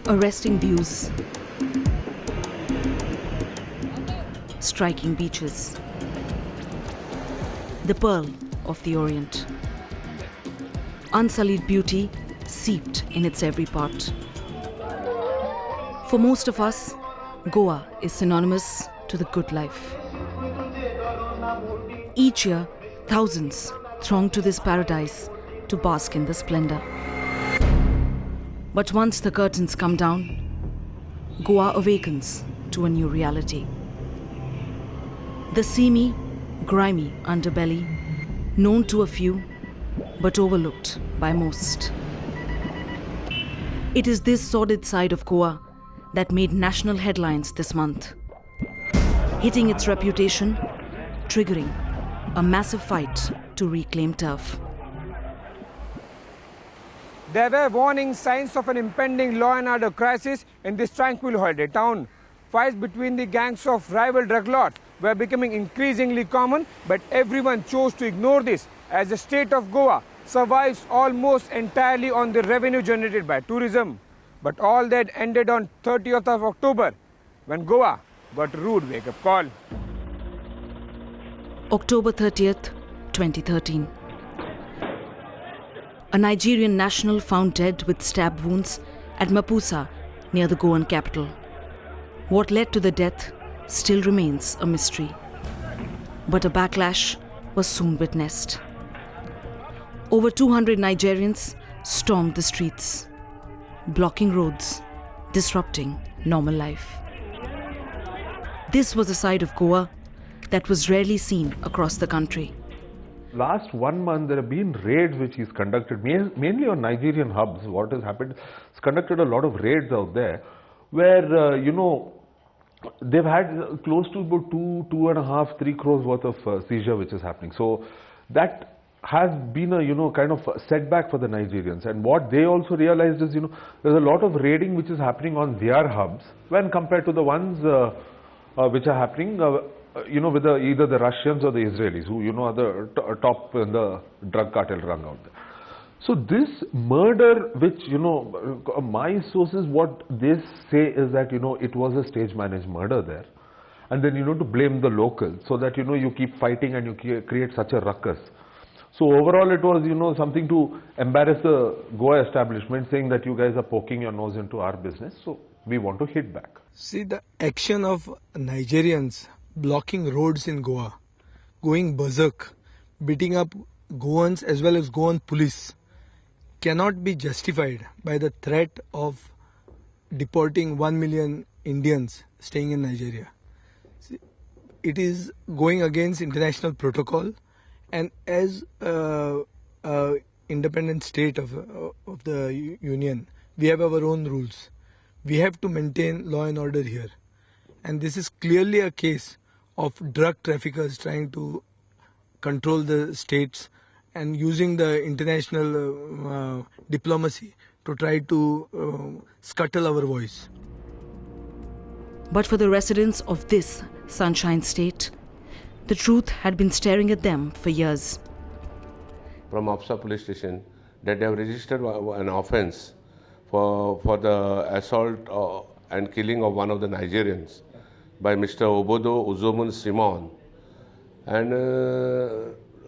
Arresting views, striking beaches, the pearl of the Orient. Unsullied beauty seeped in its every part. For most of us, Goa is synonymous to the good life. Each year, thousands throng to this paradise to bask in the splendor. But once the curtains come down, Goa awakens to a new reality. The seamy, grimy underbelly, known to a few, but overlooked by most. It is this sordid side of Goa that made national headlines this month, hitting its reputation, triggering a massive fight to reclaim turf. There were warning signs of an impending law and order crisis in this tranquil holiday town. Fights between the gangs of rival drug lords were becoming increasingly common, but everyone chose to ignore this as the state of Goa survives almost entirely on the revenue generated by tourism. But all that ended on 30th of October when Goa got a rude wake-up call. October 30th, 2013. A Nigerian national found dead with stab wounds at Mapusa, near the Goan capital. What led to the death still remains a mystery. But a backlash was soon witnessed. Over 200 Nigerians stormed the streets, blocking roads, disrupting normal life. This was a side of Goa that was rarely seen across the country. Last 1 month, there have been raids which he's conducted, mainly on Nigerian hubs. What has happened, he's conducted a lot of raids out there where, they've had close to about 2.5, 3 crores worth of seizure which is happening. So that has been a, kind of setback for the Nigerians. And what they also realized is, there's a lot of raiding which is happening on their hubs when compared to the ones which are happening with either the Russians or the Israelis, who are the top in the drug cartel rung out there. So this murder, which my sources, what they say is that it was a stage managed murder there, and then to blame the locals, so that you keep fighting and you create such a ruckus. So overall, it was something to embarrass the Goa establishment, saying that you guys are poking your nose into our business, so we want to hit back. See, the action of Nigerians blocking roads in Goa, going berserk, beating up Goans as well as Goan police, cannot be justified by the threat of deporting 1 million Indians staying in Nigeria. See, it is going against international protocol, and as independent state of the union, we have our own rules. We have to maintain law and order here. And this is clearly a case of drug traffickers trying to control the states and using the international diplomacy to try to scuttle our voice. But for the residents of this sunshine state, the truth had been staring at them for years. From Opsa police station, that they have registered an offence for the assault and killing of one of the Nigerians by Mr. Obodo Uzomun Simon, and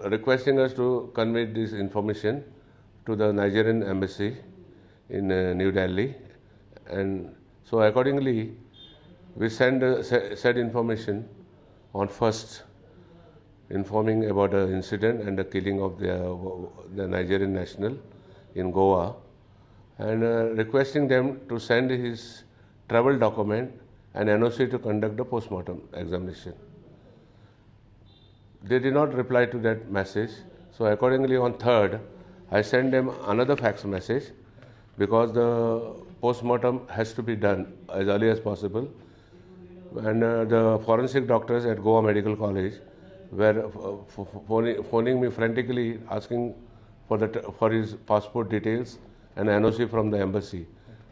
requesting us to convey this information to the Nigerian embassy in New Delhi. And so accordingly, we send said information on 1st, informing about the incident and the killing of the Nigerian national in Goa, and requesting them to send his travel document and NOC to conduct the post-mortem examination. They did not reply to that message. So accordingly, on 3rd, I sent them another fax message, because the post-mortem has to be done as early as possible. And the forensic doctors at Goa Medical College were phoning me frantically, asking for his passport details and NOC from the embassy.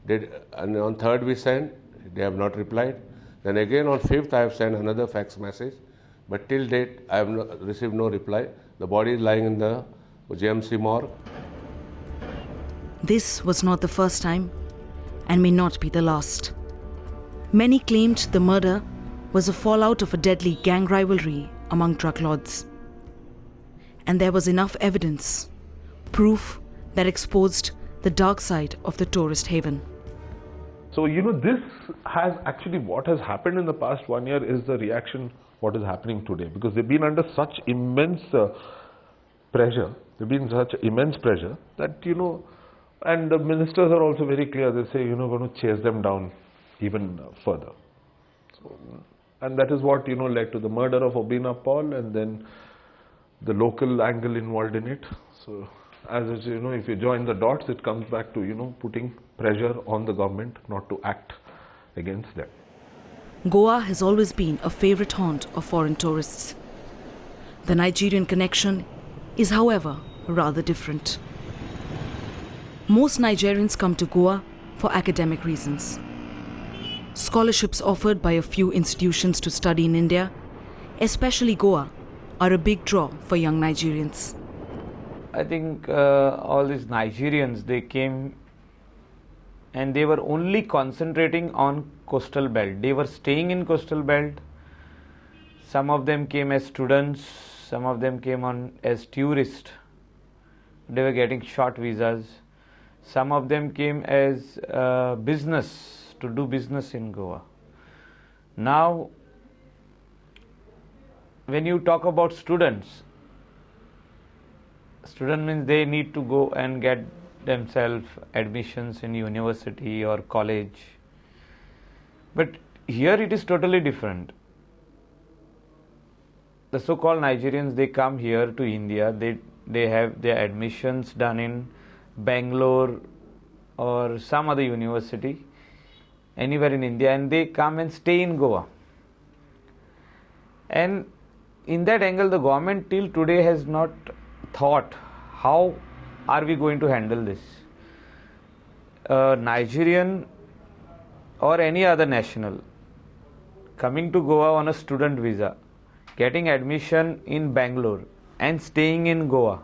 And on 3rd we sent, they have not replied. Then again on 5th I have sent another fax message, but till date I have received no reply. The body is lying in the JMC morgue. This was not the first time and may not be the last. Many claimed the murder was a fallout of a deadly gang rivalry among drug lords. And there was enough evidence, proof that exposed the dark side of the tourist haven. So, this has actually, what has happened in the past 1 year is the reaction what is happening today, because they've been under such immense pressure. They've been such immense pressure that, and the ministers are also very clear. They say, going to chase them down even further. So, and that is what, led to the murder of Obina Paul and then the local angle involved in it. So, as is, if you join the dots, it comes back to, putting pressure on the government not to act against them. Goa has always been a favorite haunt of foreign tourists. The Nigerian connection is, however, rather different. Most Nigerians come to Goa for academic reasons. Scholarships offered by a few institutions to study in India, especially Goa, are a big draw for young Nigerians. I think all these Nigerians, they came and they were only concentrating on coastal belt. They were staying in coastal belt. Some of them came as students, some of them came on as tourists. They were getting short visas. Some of them came as business, to do business in Goa. Now, when you talk about student means they need to go and get themselves admissions in university or college. But here it is totally different. The so-called Nigerians, they come here to India, they have their admissions done in Bangalore or some other university, anywhere in India, and they come and stay in Goa. And in that angle, the government till today has not thought how are we going to handle this. Nigerian or any other national coming to Goa on a student visa, getting admission in Bangalore and staying in Goa.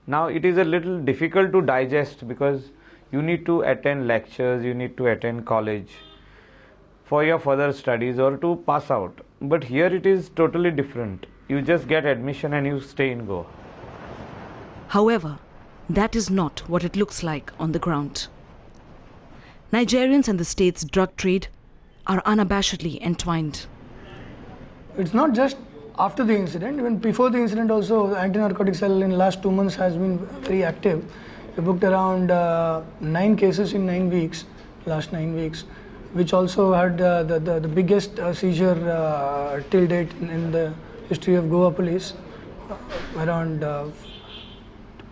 Now it is a little difficult to digest because you need to attend lectures, you need to attend college for your further studies or to pass out. But here it is totally different. You just get admission and you stay in Goa. However, that is not what it looks like on the ground. Nigerians and the state's drug trade are unabashedly entwined. It's not just after the incident, even before the incident also, the anti-narcotic cell in the last 2 months has been very active. We booked around 9 cases in 9 weeks, last 9 weeks, which also had the biggest seizure till date in the history of Goa police. Around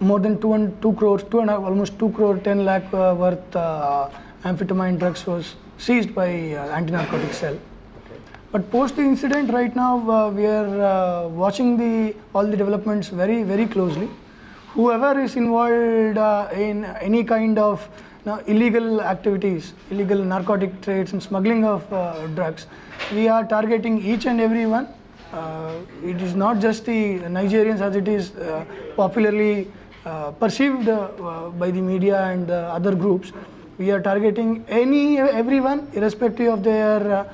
more than 2 crores, almost 2 crore 10 lakh worth amphetamine drugs was seized by anti-narcotic cell. But post the incident, right now we are watching all the developments very, very closely. Whoever is involved in any kind of illegal activities, illegal narcotic trades and smuggling of drugs, we are targeting each and every one. It is not just the Nigerians as it is popularly perceived by the media and other groups. We are targeting everyone, irrespective of their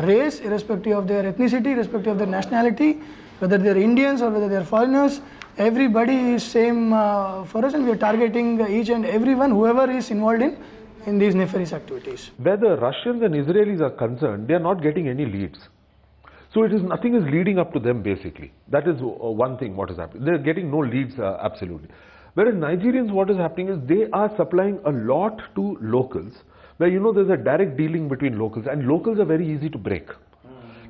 race, irrespective of their ethnicity, irrespective of their nationality, whether they are Indians or whether they are foreigners. Everybody is same for us, and we are targeting each and everyone, whoever is involved in these nefarious activities. Where the Russians and Israelis are concerned, they are not getting any leads. So nothing is leading up to them basically. That is one thing what is happening. They are getting no leads absolutely. Whereas Nigerians, what is happening is they are supplying a lot to locals, where there's a direct dealing between locals, and locals are very easy to break.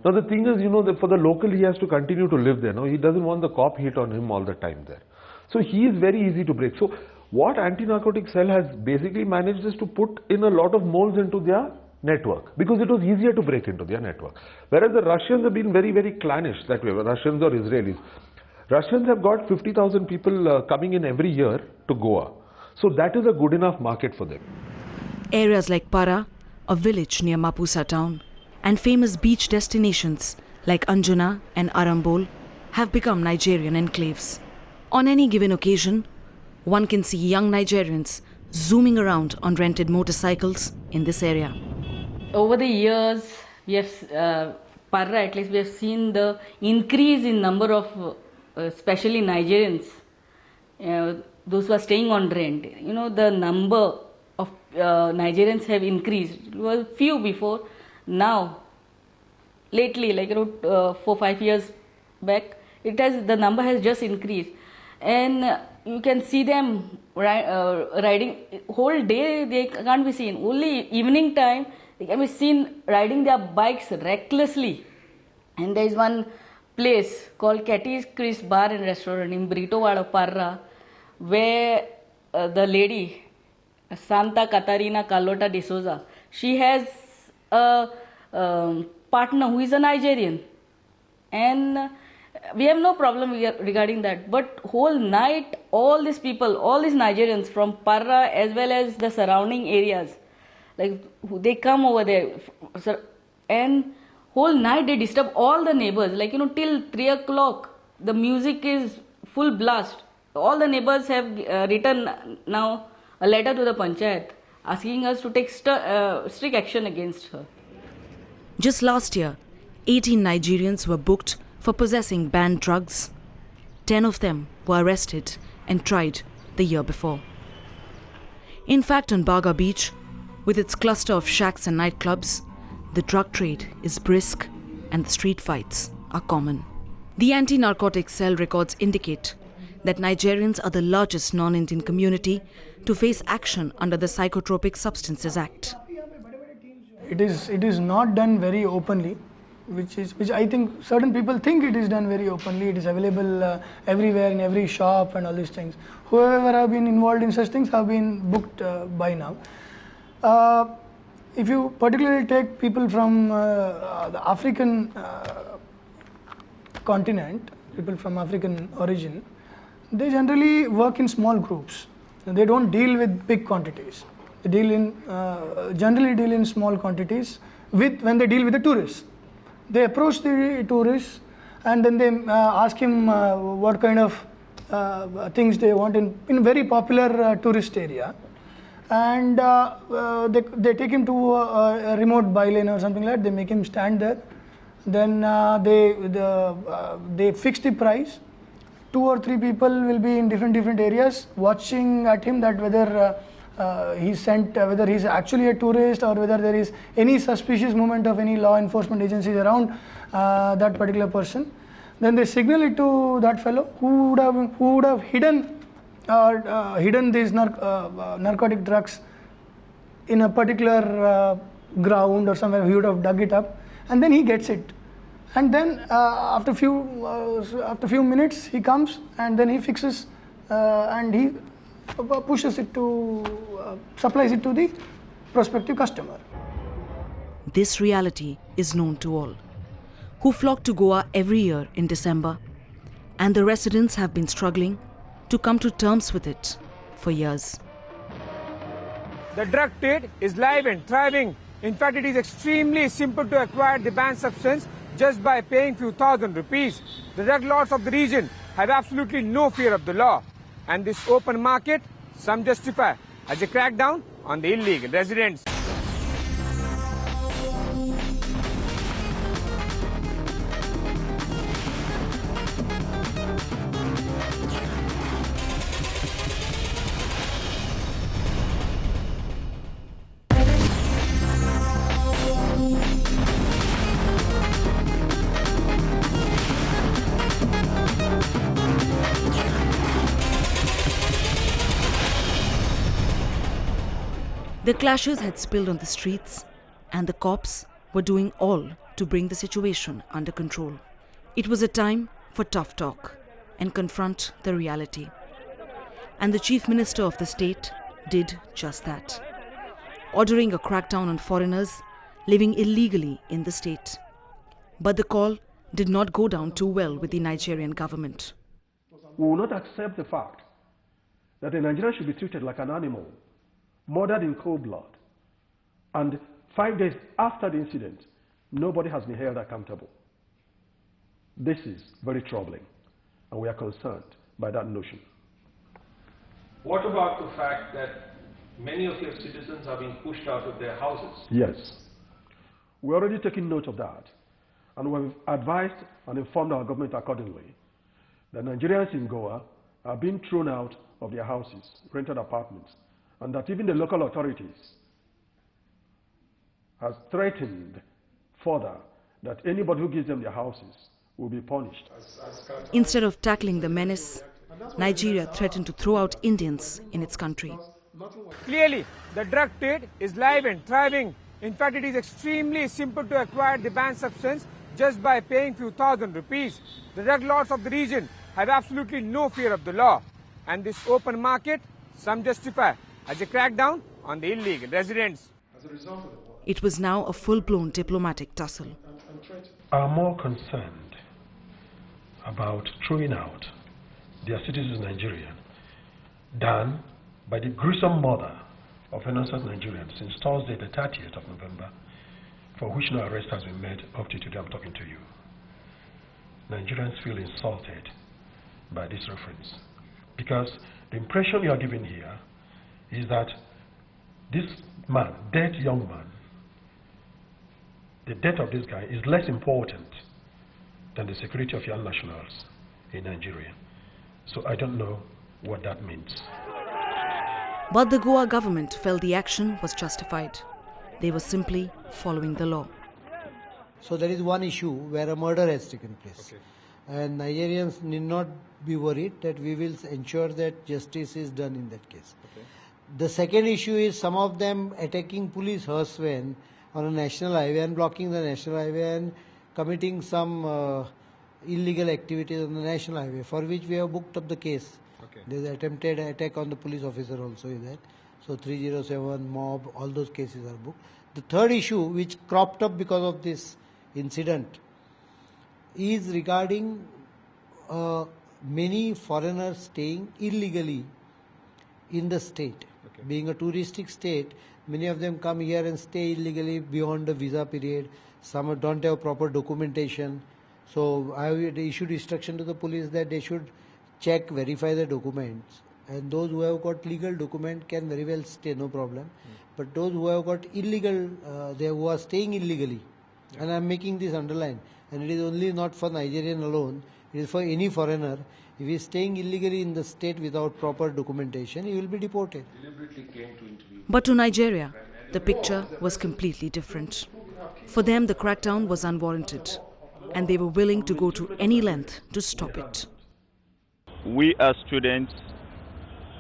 Now the thing is, that for the local he has to continue to live there. No, he doesn't want the cop hit on him all the time there. So he is very easy to break. So what anti-narcotic cell has basically managed is to put in a lot of moles into their network, because it was easier to break into their network. Whereas the Russians have been very, very clannish that way, Russians or Israelis. Russians have got 50,000 people coming in every year to Goa. So that is a good enough market for them. Areas like Para, a village near Mapusa town, and famous beach destinations like Anjuna and Arambol have become Nigerian enclaves. On any given occasion, one can see young Nigerians zooming around on rented motorcycles in this area. Over the years, we have, Parra at least, we have seen the increase in number of, especially Nigerians, those who are staying on rent. You know, the number of Nigerians have increased. It was few before. Now, lately, like 4-5 years back, the number has just increased, and you can see them riding whole day. They can't be seen. Only evening time they can be seen riding their bikes recklessly. And there is one place called Catty's Chris Bar and Restaurant in Britowada, Parra, where the lady Santa Catarina Carlota de Souza, she has a partner who is a Nigerian, and we have no problem regarding that. But whole night, all these people, all these Nigerians from Parra as well as the surrounding areas, like they come over there, and whole night they disturb all the neighbors. Like till 3 o'clock, the music is full blast. All the neighbors have written now a letter to the panchayat asking us to take strict action against her. Just last year, 18 Nigerians were booked for possessing banned drugs. 10 of them were arrested and tried the year before. In fact, on Baga Beach, with its cluster of shacks and nightclubs, the drug trade is brisk and the street fights are common. The anti-narcotics cell records indicate that Nigerians are the largest non-Indian community to face action under the Psychotropic Substances Act. It is not done very openly, which I think certain people think it is done very openly. It is available everywhere in every shop and all these things. Whoever have been involved in such things have been booked by now. If you particularly take people from the African continent, people from African origin, they generally work in small groups. They don't deal with big quantities. They generally deal in small quantities when they deal with the tourists. They approach the tourists and then they ask him what kind of things they want in a very popular tourist area, and they take him to a remote bylane or something like that. They make him stand there. Then they fix the price. 2 or 3 people will be in different areas watching at him, that whether whether he's actually a tourist or whether there is any suspicious movement of any law enforcement agencies around that particular person. Then they signal it to that fellow who would have hidden these narcotic drugs in a particular ground or somewhere. He would have dug it up, and then he gets it. And then after few minutes he comes and then he fixes and he pushes it to supplies it to the prospective customer. This reality is known to all, who flock to Goa every year in December, and the residents have been struggling to come to terms with it for years. The drug trade is live and thriving. In fact, it is extremely simple to acquire the banned substance just by paying few thousand rupees. The drug lords of the region have absolutely no fear of the law. And this open market, some justify as a crackdown on the illegal residents. The clashes had spilled on the streets, and the cops were doing all to bring the situation under control. It was a time for tough talk and confront the reality. And the Chief Minister of the state did just that, ordering a crackdown on foreigners living illegally in the state. But the call did not go down too well with the Nigerian government. We will not accept the fact that a Nigerian should be treated like an animal, murdered in cold blood, and 5 days after the incident, nobody has been held accountable. This is very troubling, and we are concerned by that notion. What about the fact that Many of your citizens are being pushed out of their houses. Yes. We're already taking note of that, and we've advised and informed our government accordingly. The Nigerians in Goa are being thrown out of their houses, rented apartments, and that even the local authorities has threatened further that anybody who gives them their houses will be punished. Instead of tackling the menace, Nigeria threatened to throw out Indians in its country. Clearly, the drug trade is live and thriving. In fact, it is extremely simple to acquire the banned substance just by paying few thousand rupees. The drug lords of the region have absolutely no fear of the law. And this open market, some justify as a crackdown on the illegal residents. It was now a full-blown diplomatic tussle. Are more concerned about throwing out their citizens Nigerian than by the gruesome murder of innocent Nigerians since Thursday, the 30th of November, for which no arrest has been made up to today I'm talking to you. Nigerians feel insulted by this reference because the impression you are giving here is that this man, dead young man, the death of this guy is less important than the security of young nationals in Nigeria. So I don't know what that means. But the Goa government felt the action was justified. They were simply following the law. So there is one issue where a murder has taken place. Okay. And Nigerians need not be worried that we will ensure that justice is done in that case. Okay. The second issue is some of them attacking police horse van on a national highway and blocking the national highway and committing some illegal activities on the national highway, for which we have booked up the case. Okay. There is attempted attack on the police officer also is there. So 307, mob, all those cases are booked. The third issue which cropped up because of this incident is regarding many foreigners staying illegally in the state. Okay. Being a touristic state, many of them come here and stay illegally beyond the visa period. Some don't have proper documentation. So I have issued instruction to the police that they should check, verify the documents. And those who have got legal document can very well stay, no problem. But those who have got illegal, who are staying illegally, and I am making this underline, and it is only not for Nigerian alone, it is for any foreigner. If he is staying illegally in the state without proper documentation, he will be deported. But to Nigeria, the picture was completely different. For them, the crackdown was unwarranted, and they were willing to go to any length to stop it. We are students,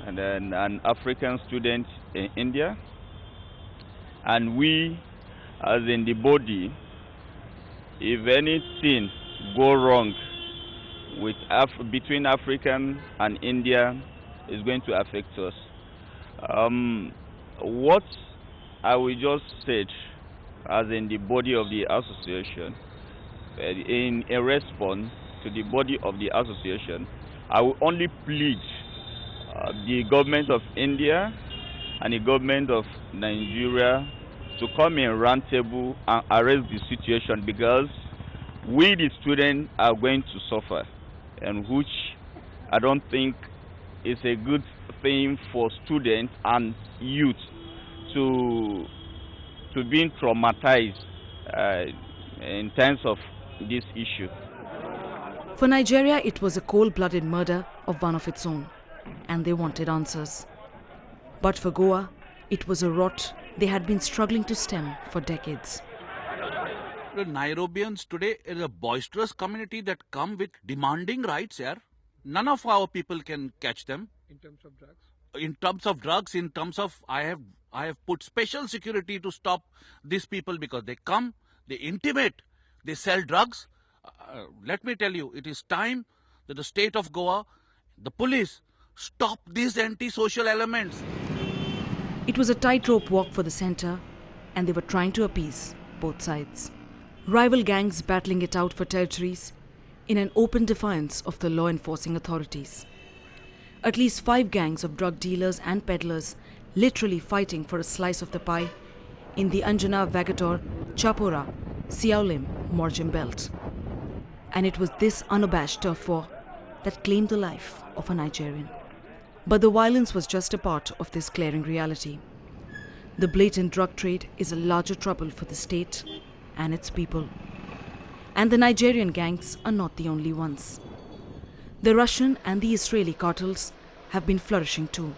and then an African student in India, and we, as in the body, if anything go wrong with between African and India, is going to affect us. What I will just say, as in the body of the association, in a response to the body of the association, I will only plead the government of India and the government of Nigeria to come in round table and arrest the situation, because we the students are going to suffer, and which I don't think is a good thing for students and youth to being traumatized in terms of this issue. For Nigeria, it was a cold-blooded murder of one of its own, and they wanted answers. But for Goa, it was a rot they had been struggling to stem for decades. The Nairobians today is a boisterous community that come with demanding rights here. None of our people can catch them. In terms of drugs? In terms of drugs, in terms of I have put special security to stop these people, because they come, they intimate, they sell drugs. Let me tell you, it is time that the state of Goa, the police, stop these anti-social elements. It was a tightrope walk for the centre, and they were trying to appease both sides. Rival gangs battling it out for territories in an open defiance of the law-enforcing authorities. At least 5 gangs of drug dealers and peddlers literally fighting for a slice of the pie in the Anjana, Vagator, Chapora, Siaolim, Morjim belt. And it was this unabashed turf war that claimed the life of a Nigerian. But the violence was just a part of this glaring reality. The blatant drug trade is a larger trouble for the state and its people. And the Nigerian gangs are not the only ones. The Russian and the Israeli cartels have been flourishing too,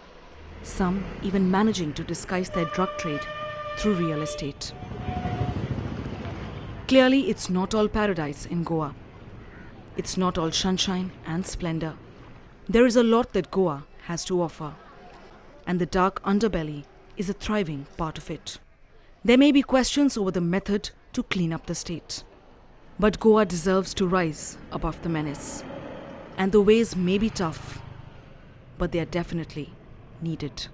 some even managing to disguise their drug trade through real estate. Clearly, it's not all paradise in Goa. It's not all sunshine and splendor. There is a lot that Goa has to offer, and the dark underbelly is a thriving part of it. There may be questions over the method to clean up the state, but Goa deserves to rise above the menace. And the ways may be tough, but they are definitely needed.